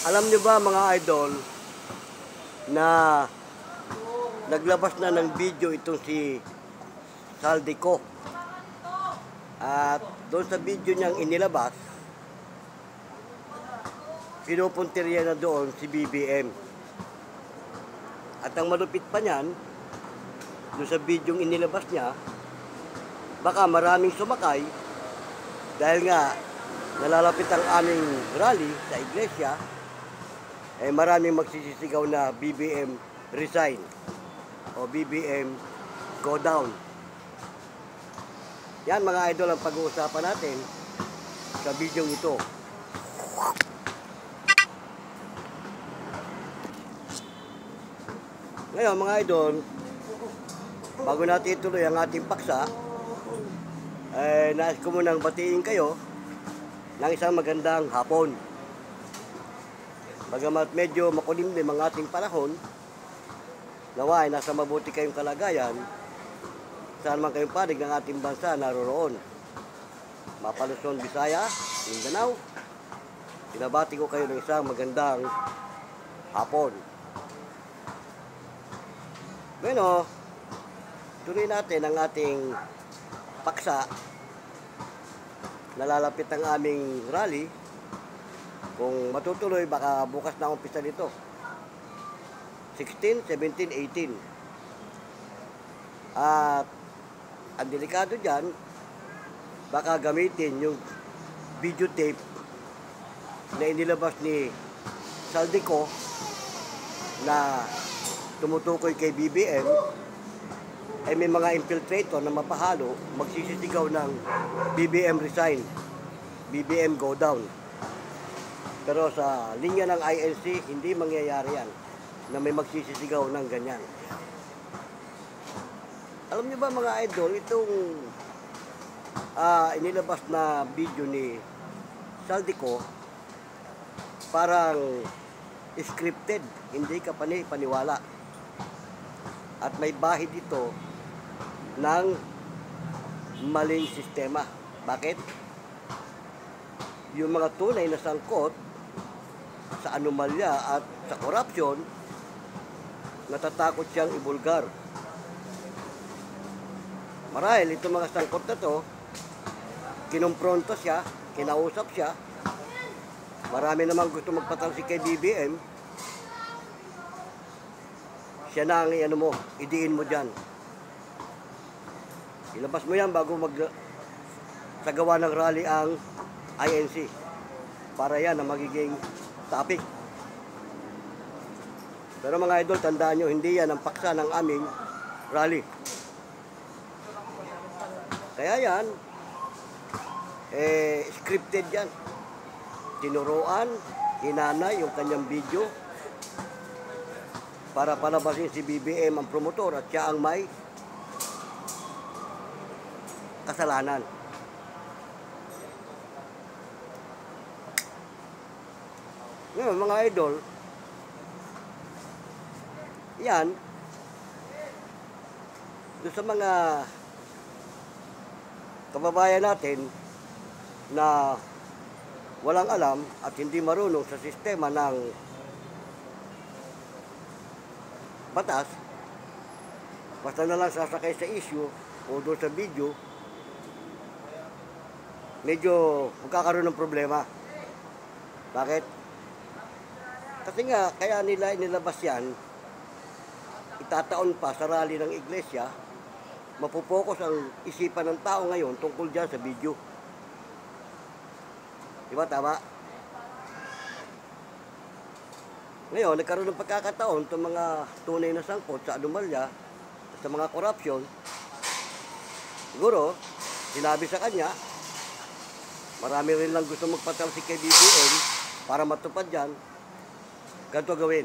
Alam niyo ba mga idol na naglabas na ng video itong si Saldico. At doon sa video niyang inilabas, pinupuntirya na doon si BBM. At ang malupit pa niyan, doon sa video inilabas niya, baka maraming sumakay dahil nga nalalapit ang aming rally sa iglesia, eh maraming magsisisigaw na BBM resign o BBM go down. Yan mga idol ang pag-uusapan natin sa video ito. Ngayon mga idol, bago natin ituloy ang ating paksa, nais ko munang batiin kayo ng isang magandang hapon. Bagamat medyo makulimlim ang ating panahon, naway nasa mabuti kayong kalagayan saan man kayong panig ng ating bansa naroroon. Mapa-Luzon, Visaya, Mindanao, pinabati ko kayo ng isang magandang hapon. Bueno, tuloy natin ang ating paksa. Nalalapit ang aming rally. Kung matutuloy, baka bukas na umpisa nito. 16, 17, 18. At ang delikado dyan, baka gamitin yung videotape na inilabas ni Saldico na tumutukoy kay BBM, ay may mga infiltrator na mapahalo, magsisisigaw ng BBM resign, BBM go down. Pero sa linya ng INC, hindi mangyayari yan na may magsisisigaw ng ganyan. Alam niyo ba mga idol, itong inilabas na video ni Saldico, parang scripted, hindi ka paniwala. At may bahid ito ng maling sistema. Bakit? Yung mga tunay na sangkot sa anomalya at sa korupsyon, natatakot siyang ibulgar. Marahil itong mga sangkot na to, kinumpronto siya, kinausap siya. Marami namang gusto magpatalsik kay BBM. Siya na ang idiin mo dyan. Ilabas mo yan bago sagawa ng rally ang INC. Para yan ang magiging topic. Pero mga idol, tandaan nyo, hindi yan ang paksa ng aming rally. Kaya yan, scripted yan. Tinuruan, hinanay yung kanyang video para palabasin si BBM ang promotor at siya ang may kasalanan. Ngayon mga idol, yan, doon sa mga kababayan natin na walang alam at hindi marunong sa sistema ng batas, basta na lang sasakay sa issue o doon sa video, medyo magkakaroon ng problema. Bakit? Kasi nga, kaya nila inilabas yan, itataon pa sa rally ng iglesia, mapupokus ang isipan ng tao ngayon tungkol dyan sa video. Diba tama? Ngayon, nagkaroon ng pagkakataon itong mga tunay na sangkot sa anomalya, sa mga korupsyon. Siguro, sinabi sa kanya, marami rin lang gusto magpatalsik kay BBM para matupad yan. Ganito gawin.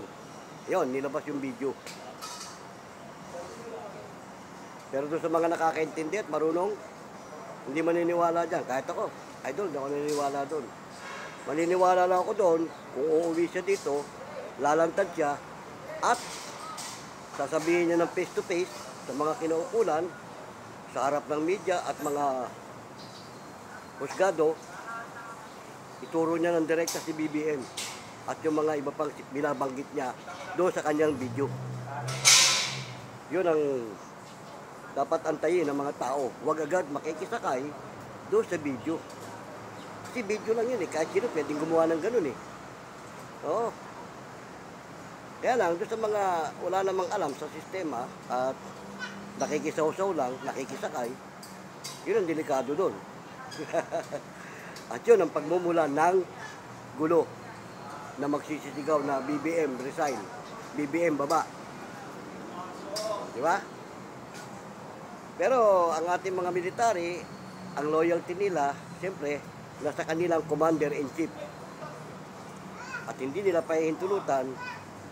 Yun, nilabas yung video. Pero doon sa mga nakakaintindi at marunong, hindi maniniwala dyan. Kahit ako, idol, hindi ako naniniwala doon. Maniniwala lang ako doon, kung uuwi siya dito, lalantad siya, at sasabihin niya ng face to face sa mga kinaukulan, sa harap ng media at mga husgado, ituro niya ng direkta si BBM. at yung mga iba pang binabanggit niya doon sa kanyang video. Yun ang dapat antayin ng mga tao. Huwag agad makikisakay doon sa video. Kasi video lang yun eh. Kahit sino pwedeng gumawa ng ganun eh. Oo. Kaya lang, doon sa mga wala namang alam sa sistema at nakikisaw-saw lang, nakikisakay, yun ang delikado doon. At yun ang pagmumula ng gulo na magsisisigaw na BBM resign, BBM baba. Di ba? Pero ang ating mga military, ang loyalty nila, siyempre, nasa kanilang commander-in-chief. At hindi nila pahihintulutan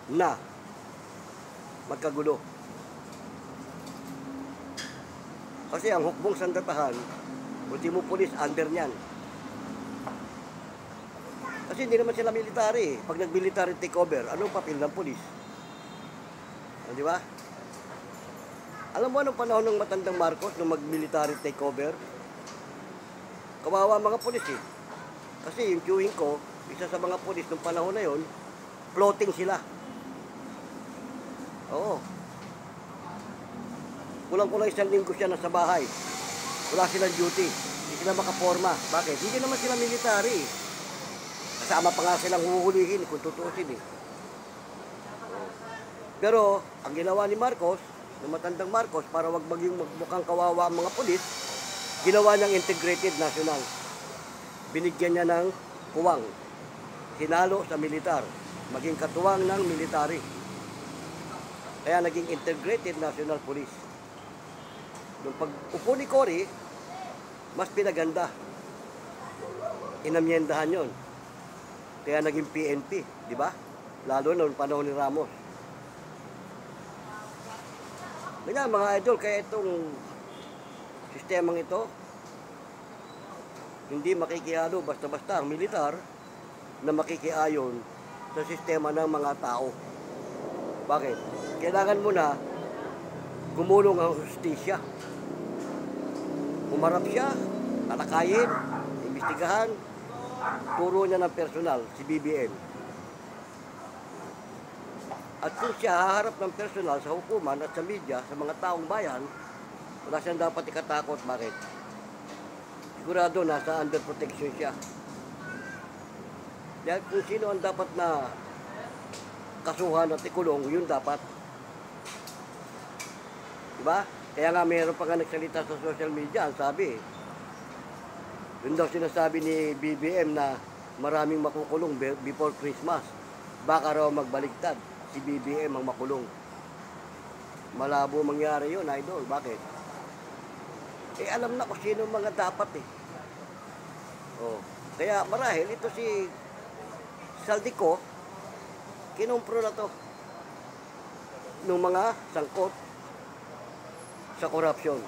na magkagulo. Kasi ang hukbong sandatahan, ultimo pulis, under niyan. Kasi hindi naman sila military. Pag nag-military takeover, anong papel ng pulis? Di ba? Alam mo anong panahon ng matandang Marcos nung mag-military takeover? Kawawa mga pulis eh. Kasi yung queuing ko, isa sa mga pulis nung panahon na yon, floating sila. Oo. Kulang-kulang isang linggo siya nasa bahay. Wala silang duty. Hindi sila makaporma. Bakit? Hindi naman sila military. Kasama pa nga silang huhulihin kung tutusin eh. Pero, ang ginawa ni Marcos, ng matandang Marcos, para wag maging mukhang kawawa ang mga pulis, ginawa niyang integrated national. Binigyan niya ng puwang. Hinalo sa militar. Maging katuwang ng military. Kaya naging integrated national police. Nung pag-upo ni Cory, mas pinaganda. Inamyendahan yon. Kaya naging PNP, di ba? Lalo na noong panahon ni Ramos. Ganyan mga idol, kaya itong sistemang ito, hindi makikihalo basta-basta ang militar na makikiayon sa sistema ng mga tao. Bakit? Kailangan mo na gumulong ang hustisya. Umarap siya, talakayin, imbestigahan, turo niya ng personal, si BBM. At kung siya haharap ng personal sa hukuman at sa media, sa mga taong bayan, wala siyang dapat ikatakot. Bakit? Sigurado nasa under protection siya. Dahil kung sino ang dapat na kasuhan at ikulong, yun dapat. Diba? Kaya nga mayroon pa nga nagsalita sa social media, ang sabi, yun daw sinasabi ni BBM na maraming makukulong before Christmas. Baka raw magbaliktad, si BBM ang makulong. Malabo mangyari yun, idol. Bakit? Eh alam na kung sino mga dapat eh. Oh. Kaya marahil ito si Saldico, kinumpro na to ng mga sangkot sa korupsyon.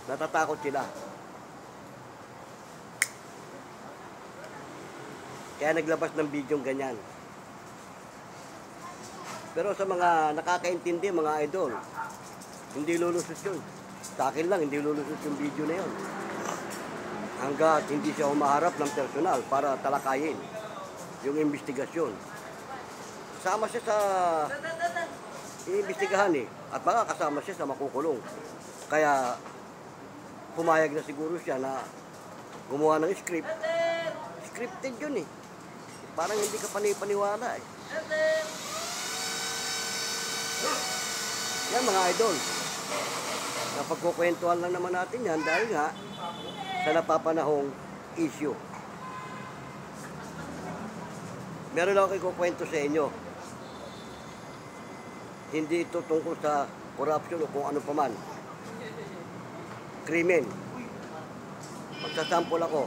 Natatakot sila. Kaya naglabas ng bidyong ganyan. Pero sa mga nakakaintindi, mga idol, hindi lulusot yun. Sa akin lang, hindi lulusot yung video na yun. Hanggat hindi siya humaharap ng personal para talakayin yung investigasyon. Sama siya sa iimbestigahan eh. At baka kasama siya sa makukulong. Kaya pumayag na siguro siya na gumawa ng script. Scripted yun eh. Parang hindi ka panipaniwala eh. Yan mga idol. Napagkukwentuhan lang naman natin yan dahil nga sa napapanahong issue. Meron ako ikukwento sa inyo. Hindi ito tungkol sa corruption o kung ano paman. Krimen. Magsasample ako.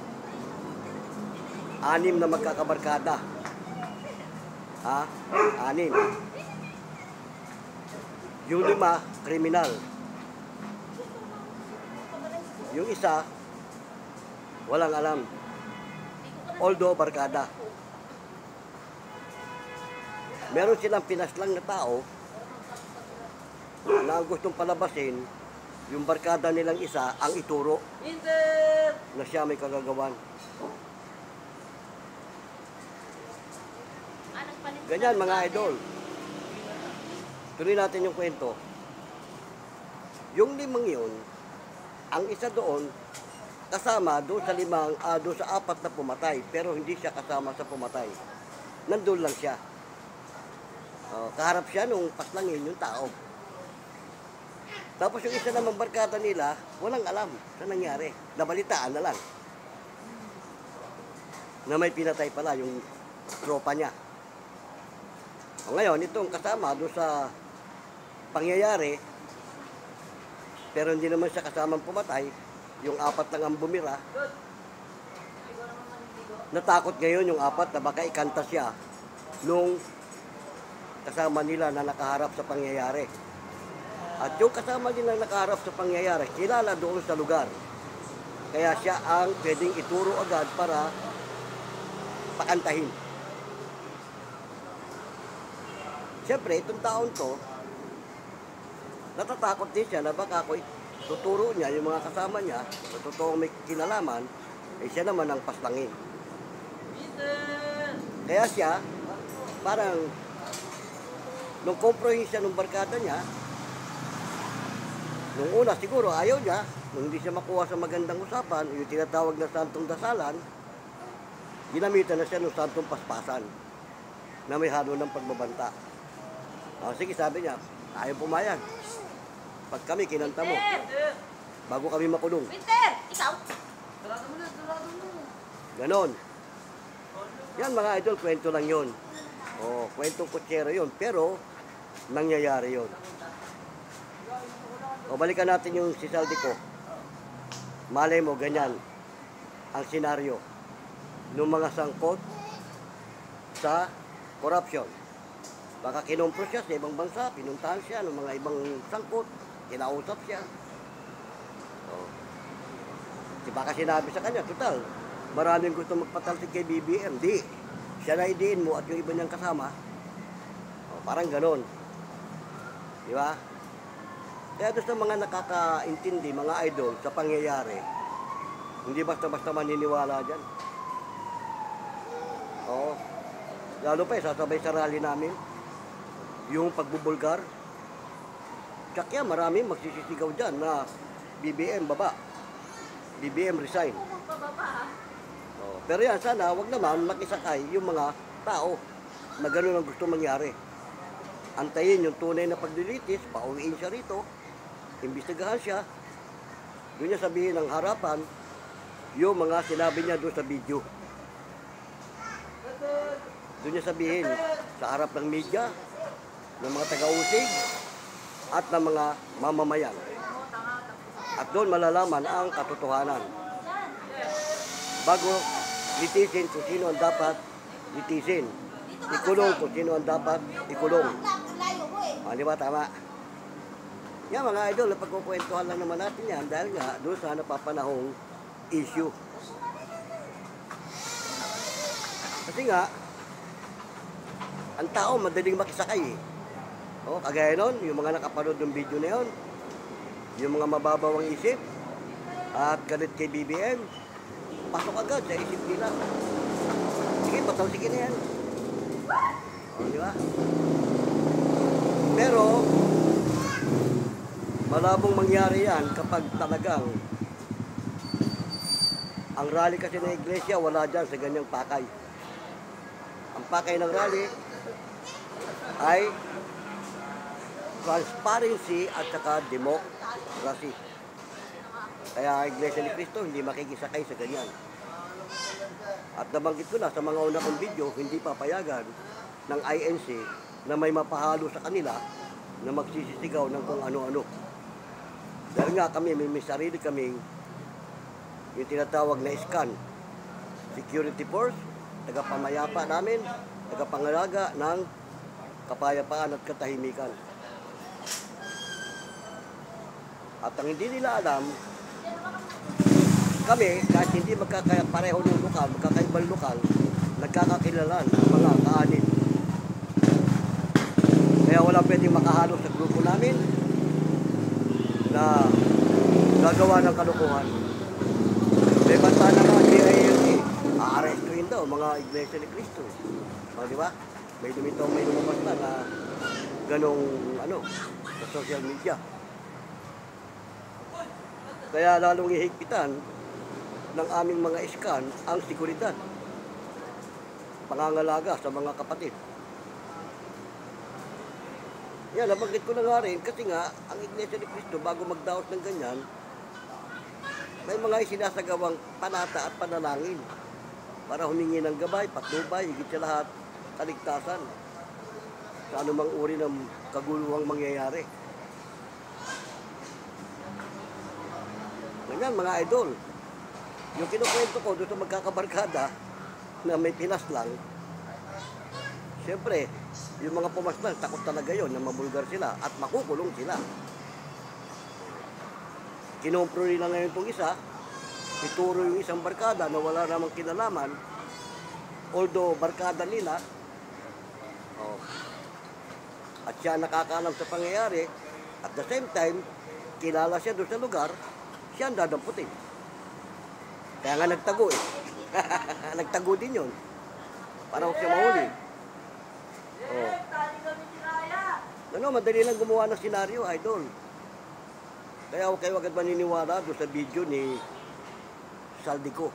6 na magkakabarkada. Ha? 6. Yung 5, kriminal. Yung isa, walang alam. Although barkada. Meron silang pinaslang na tao na ang gustong palabasin, yung barkada nilang isa ang ituro na siya may kagagawan. Ganyan mga idol. Tuloy natin yung kwento. Yung 5 yun, ang isa doon, kasama doon sa 5, doon sa 4 na pumatay, pero hindi siya kasama sa pumatay. Nandun lang siya. Kaharap siya nung paslangin yung tao. Tapos yung isa namang barkada nila, walang alam sa nangyari. Nabalitaan na lang. Na may pinatay pala yung tropa niya. Ngayon, itong kasama doon sa pangyayari, pero hindi naman siya kasamang pumatay, yung 4 lang ang bumira. Natakot ngayon yung 4 na baka ikanta siya nung kasama nila na nakaharap sa pangyayari. At yung kasama nila nakaharap sa pangyayari, kilala doon sa lugar. Kaya siya ang pwedeng ituro agad para pakantahin. Siyempre, itong taon to, natatakot din siya na baka ako tuturo niya yung mga kasama niya, na totoong may kinalaman, siya naman ang paslangin. Kaya siya, parang, nung kompromis siya nung barkada niya, nung una siguro ayaw niya, nung hindi siya makuha sa magandang usapan, yung tinatawag na santong dasalan, ginamitan na siya ng santong paspasan, na may halo ng pagbabanta. Sige, sabi niya, ayaw pumayag. Pag kami kinanta mo, bago kami makulong. Winter! Ikaw! Durado mo na, durado mo. Ganon. Yan mga idol, kwento lang yun. Kwentong kutsero yun, pero nangyayari yun. Balikan natin yung si Saldico. Malay mo, ganyan ang senaryo ng mga sangkot sa corruption. Baka kinumpro siya sa ibang bansa, pinuntahan siya ng mga ibang sangkot, kinausap siya. Baka sinabi sa kanya, total, maraming gusto magpatalsik kay BBM. Di, siya na idiin mo at yung iba niyang kasama. Parang ganon. Di ba? Kaya doon sa mga nakakaintindi, mga idol, sa pangyayari, hindi basta-basta maniniwala dyan. Lalo pa, sasabay sa rally namin, yung pagbubulgar. Kaya maraming magsisisigaw dyan na BBM baba, BBM resign. Pero yan, sana wag naman makisakay yung mga tao na gano'n ang gusto mangyari. Antayin yung tunay na paglilitis, pauwiin siya rito, imbestigahan siya, doon niya sabihin ng harapan yung mga sinabi niya doon sa video. Doon niya sabihin sa harap ng media, ng mga taga-usig, at ng mga mamamayan. At doon malalaman ang katotohanan. Bago litisin kung sino ang dapat litisin. Ikulong kung sino ang dapat ikulong. Di ba tama? Yan mga idol, pagkukwentuhan lang naman natin yan dahil nga doon sa napapanahong issue. Kasi nga, ang tao madaling makisakay eh. Kagaya nun, yung mga nakapanood ng video na yun, yung mga mababaw ang isip at galit kay BBM, pasok agad sa isip nila. Sige, patalsikin na yan. Di ba? Pero, malabong mangyari yan kapag talagang ang rally kasi ng iglesia, wala dyan sa ganyang pakay. Ang pakay ng rally ay transparency at saka democracy. Kaya Iglesia ni Cristo hindi makikisakay sa ganyan. At nabanggit ko na sa mga una kong video, hindi papayagan ng INC na may mapahalo sa kanila na magsisisigaw ng kung ano-ano. Dahil nga kami, may sarili kaming yung tinatawag na SCAN, Security Force, tagapamayapa namin, tagapangalaga ng kapayapaan at katahimikan. At ang hindi nila alam, kami, kahit hindi pareho ng lokal, magkakaibang lokal, nagkakakilalan ang mga kaanib. Kaya wala pwedeng makahalo sa grupo namin na gagawa ng kalukuhan. May banta na nga, DILG, aarestuin daw mga Iglesia ni Cristo. Di ba? may lumabas na ganong sa social media. Kaya lalong ihigpitan ng aming mga iskan ang seguridad, pangangalaga sa mga kapatid. Yan, nabanggit ko na nga rin kasi nga ang Iglesia ni Cristo bago magdaos ng ganyan, may mga isinasagawang panata at panalangin para humingi ng gabay, patnubay, higit sa lahat, kaligtasan sa anumang uri ng kaguluhang mangyayari. Ganyan mga idol, yung kinukwento ko doon sa magkakabarkada na may Pinas lang, siyempre, yung mga pumasmas, takot talaga yon na mabulgar sila at makukulong sila. Kinompro nila ngayon itong isa, ituro yung isang barkada na wala namang kinalaman, although barkada nila, at siya nakakaalam sa pangyayari, at the same time, kilala siya doon sa lugar, siya ang dadamputin. Kaya nga nagtago eh. Nagtago din yun. Para huwag siya mahuli. Madali lang gumawa ng senaryo, idol. Kaya huwag kayo agad maniniwala doon sa video ni Saldico.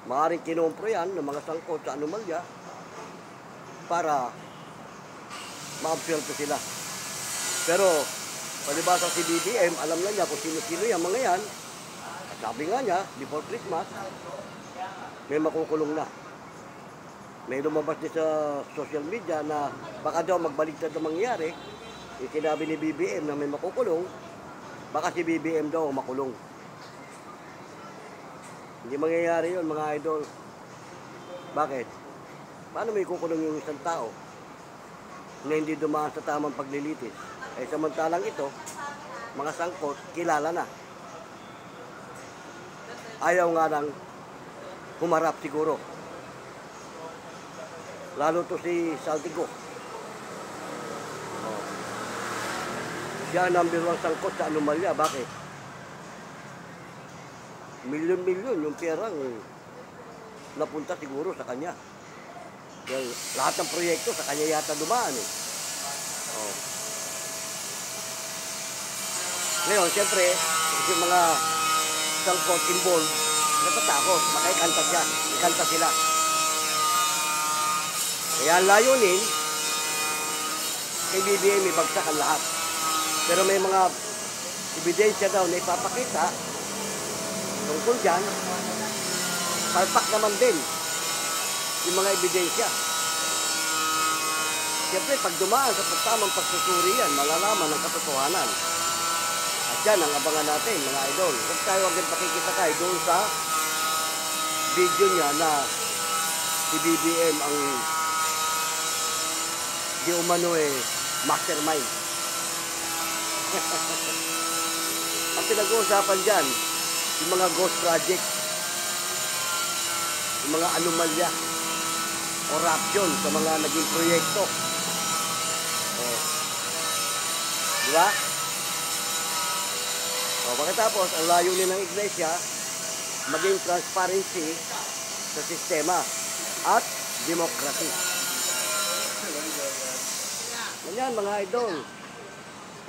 Maaaring kinompro yan ng mga sangkot sa anomalya para ma-absuelto sila. Pero, palibasa si BBM, alam na niya kung sino-sino yan, mga yan. At sabi nga niya, before Christmas, may makukulong na. May lumabas din sa social media na baka daw magbaliktad na mangyayari. Yung sinabi ni BBM na may makukulong, baka si BBM daw makulong. Hindi mangyayari yun, mga idol. Bakit? Paano may kukulong yung isang tao na hindi dumaan sa tamang paglilitis? Eh samantalang ito, mga sangkot, kilala na. Ayaw nga nang humarap siguro. Lalo to si Saldico. Siya ang number 1 sangkot sa anomalya. Bakit? Milyon-milyon yung perang napunta siguro sa kanya. Dahil lahat ng proyekto sa kanya yata dumaan eh. Ngayon, siyempre, yung mga sangkot involved, natatakot, makikanta siya, ikanta sila. Kaya ang layunin, kay BBM ibagsak ang lahat. Pero may mga ebidensya daw na ipapakita tungkol dyan, palpak naman din yung mga ebidensya. Siyempre, pag dumaan sa tamang pagsusuri yan, malalaman ng katotohanan. At yan ang abangan natin, mga idol. Huwag tayo agad makikita kayo doon sa video niya na si BBM ang di umano mastermind. Ang pinag-uusapan dyan, yung mga ghost project, yung mga anomalya, corruption sa mga naging proyekto. Di ba? Pagkatapos, ang layunin ng Iglesia, maging transparency sa sistema at democracy. Ganyan mga idol.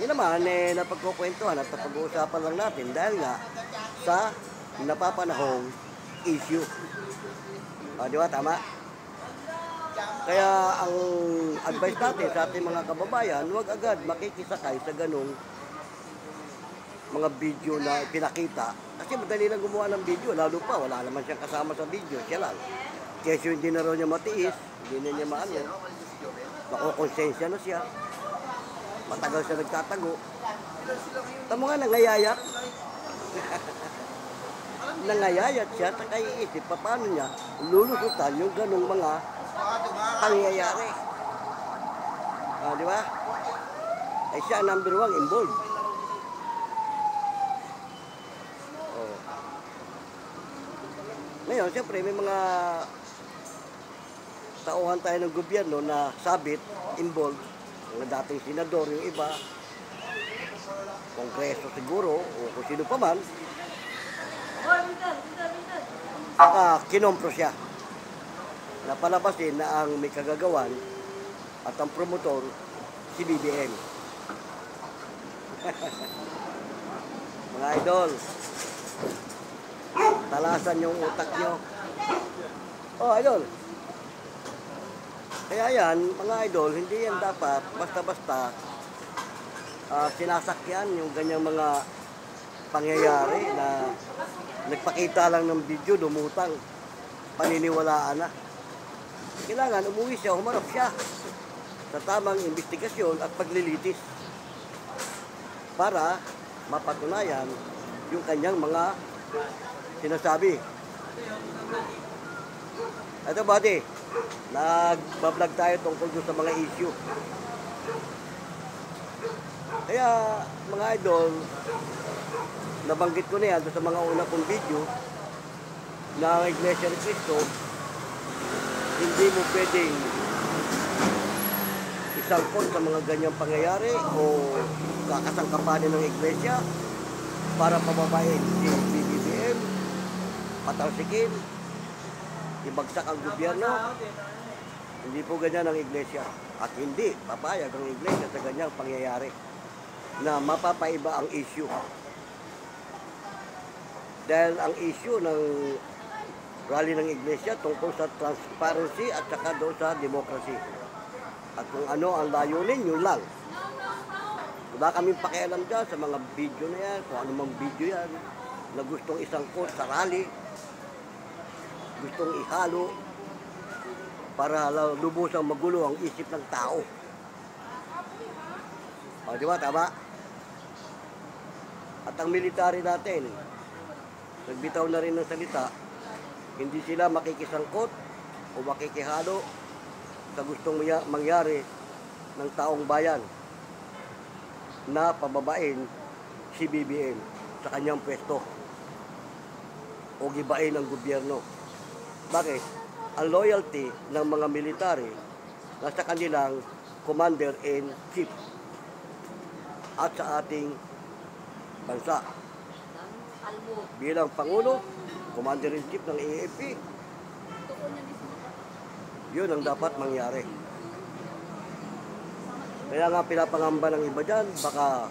Yun naman, napagkukwentuhan at napag-uusapan lang natin dahil nga sa napapanahong issue. Di ba? Tama? Kaya ang advice natin sa ating mga kababayan, huwag agad makikisakay sa ganong mga video na pinakita. Kasi madali lang gumawa ng video, lalo pa, wala naman siyang kasama sa video, siya lang. Kesyo hindi na raw niya matiis, hindi na niya maano. Makukonsensya na siya. Matagal siya nagtatago. Tamo nga, nangayayat. Nangayayat siya, saka iisip, paano niya lulusutan yung ganong mga pangyayari. Di ba? Ay siya number 1 involved. Ngayon, siyempre, may mga tauhan tayo ng gobyerno na sabit, involved, mga dating senador, yung iba, kongreso siguro, o kung sino pa man, saka kinompro siya. na palabasin na ang may kagagawan at ang promotor si BBM. Mga idol, talasan yung utak nyo. Oh, idol. Kaya yan, mga idol, hindi yan dapat basta-basta sinasakyan yung ganyang mga pangyayari na nagpakita lang ng video, lumutang, paniniwalaan na. Kailangan umuwi siya, humarap siya sa tamang investigasyon at paglilitis para mapatunayan yung kanyang mga sinasabi. Ito buddy, nagbablog tayo tungkol sa mga issue. Kaya mga idol, nabanggit ko na yan sa mga una kong video na ang Iglesia ni Cristo, hindi mo pwedeng isangkot sa mga ganyang pangyayari o kakasangkapanin ng Iglesia para pababain si BBM, patalsikin, ibagsak ang gobyerno. Hindi po ganyan ang Iglesia. At hindi papayag ang Iglesia sa ganyang pangyayari na mapapaiba ang issue. Dahil ang issue ng rally ng Iglesia tungkol sa transparency at saka doon sa democracy. At kung ano ang layunin, yun lang. Wala kaming pakialam dyan sa mga video na yan, kung ano mang video yan, na gustong isangkot sa rally, gustong ihalo, para lubusang magulo ang isip ng tao. O, di ba? Tama? At ang military natin, nagbitaw na rin ng salita, hindi sila makikisangkot o makikihalo sa gustong mangyari ng taong bayan na pababain si BBM sa kanyang pwesto o gibain ang gobyerno. Bakit? Ang loyalty ng mga military nasa kanilang commander-in-chief at sa ating bansa. Bilang Pangulo, commander-in-chief ng AFP, yun ang dapat mangyari. Kaya nga pinapangamba ng iba dyan, baka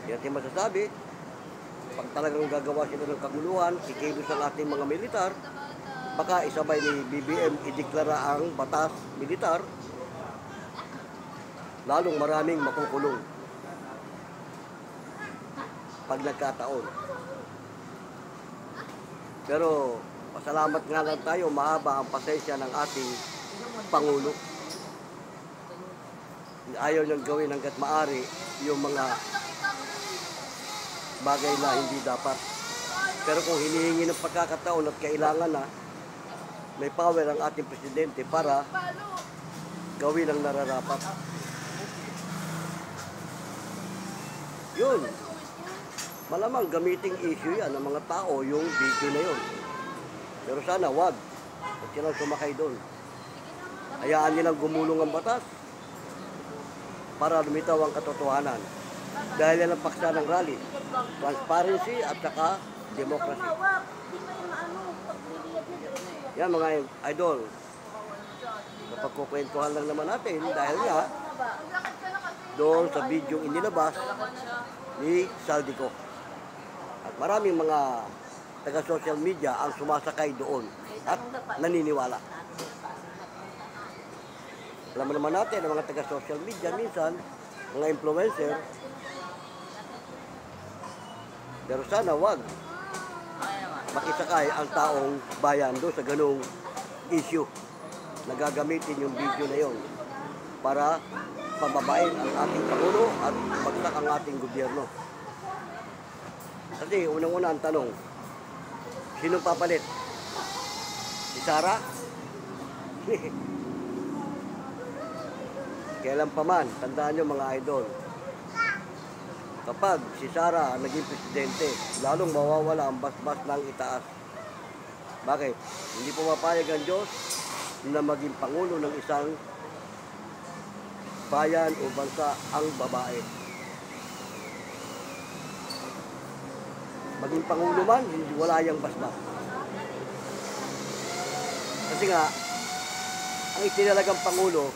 hindi natin masasabi, pag talagang gagawa sila ng kaguluhan, kikilos ang ating mga militar, baka isabay ni BBM ideklara ang batas militar, lalong maraming makukulong pag nagkataon. Pero pasalamat nga lang tayo, mahaba ang pasensya ng ating Pangulo. Ayaw niyang gawin hanggat maaari yung mga bagay na hindi dapat. Pero kung hinihingi ng pagkakataon at kailangan na, may power ang ating presidente para gawin ang nararapat. Yun. Malamang gamiting issue yan ng mga tao yung video na yun. Pero sana wag. Huwag silang sumakay doon. Hayaan nilang gumulong ang batas para lumitaw ang katotohanan. Dahil yan ang paksa ng rally. Transparency at saka democracy. Yan mga idol. Napagkukwentuhan lang naman natin dahil nga doon sa video inilabas ni Saldico. At maraming mga taga-social media ang sumasakay doon at naniniwala. Alam mo naman natin, ang mga taga-social media minsan, mga influencer, pero sana wag makisakay ang taong bayan doon sa ganung issue. Nagagamitin yung video na yon para pababain ang ating Pangulo at bagsak ang ating gobyerno. Kasi unang-una ang tanong, sinong papalit? Si Sara? Kailan pa man, tandaan nyo mga idol, kapag si Sara naging presidente, lalong mawawala ang basbas ng itaas. Bakit? Hindi pumapayag ang Diyos na maging Pangulo ng isang bayan o bansa ang babae. Maging Pangulo man, hindi wala yung basbas. Kasi nga, ang itinalagang Pangulo,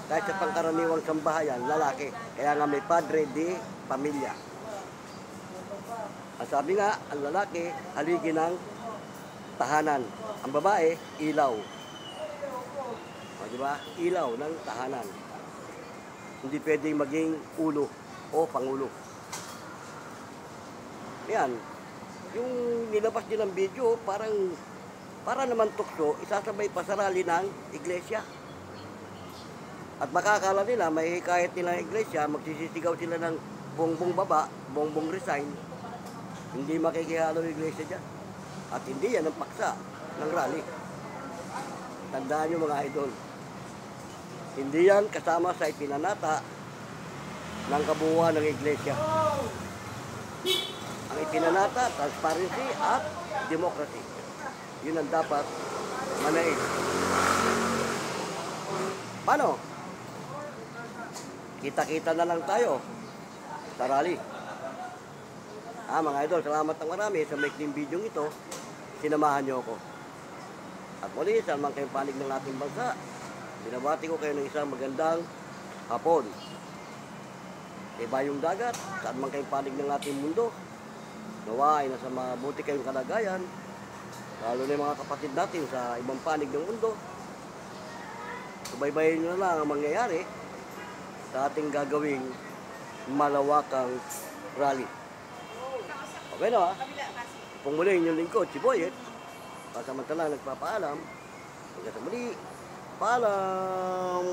kahit sa pangkaraniwang sambahayan, lalaki. Kaya nga may padre de pamilya. Ang sabi nga, ang lalaki, haligi ng tahanan. Ang babae, ilaw. O, di ba? Ilaw ng tahanan. Hindi pwedeng maging ulo o pangulo. Yan. Yung nilabas din ng video, para naman tukso, isasabay pasarali ng iglesia. At makakala nila, may hikayat nila ng iglesia, magsisisigaw sila ng bongbong baba, bongbong resign. Hindi makikihalo ng iglesia dyan. At hindi yan ang paksa ng rally. Tandaan nyo mga idol. Hindi yan kasama sa ipinanata ng kabuuan ng iglesia. Ang ipinanata, transparency at democracy. Yun ang dapat manaig. Paano? Kita-kita na lang tayo sa rally. Mga idol, salamat ng marami sa maikling video ito. Sinamahan niyo ako. At muli, saan man kayong panig ng ating bansa, binabati ko kayo ng isang magandang hapon. Sa ibayong dagat, saan man kayong panig ng ating mundo, nawa ay nasa mabuti kayong kalagayan, lalo na yung mga kapatid natin sa ibang panig ng mundo. Subaybayin nyo na lang ang mangyayari sa ating gagawing malawakang rally. Okay na Kung muli inyong lingkod, si Boyet, pasamantala nagpapaalam. Hanggang sa muli, paalam!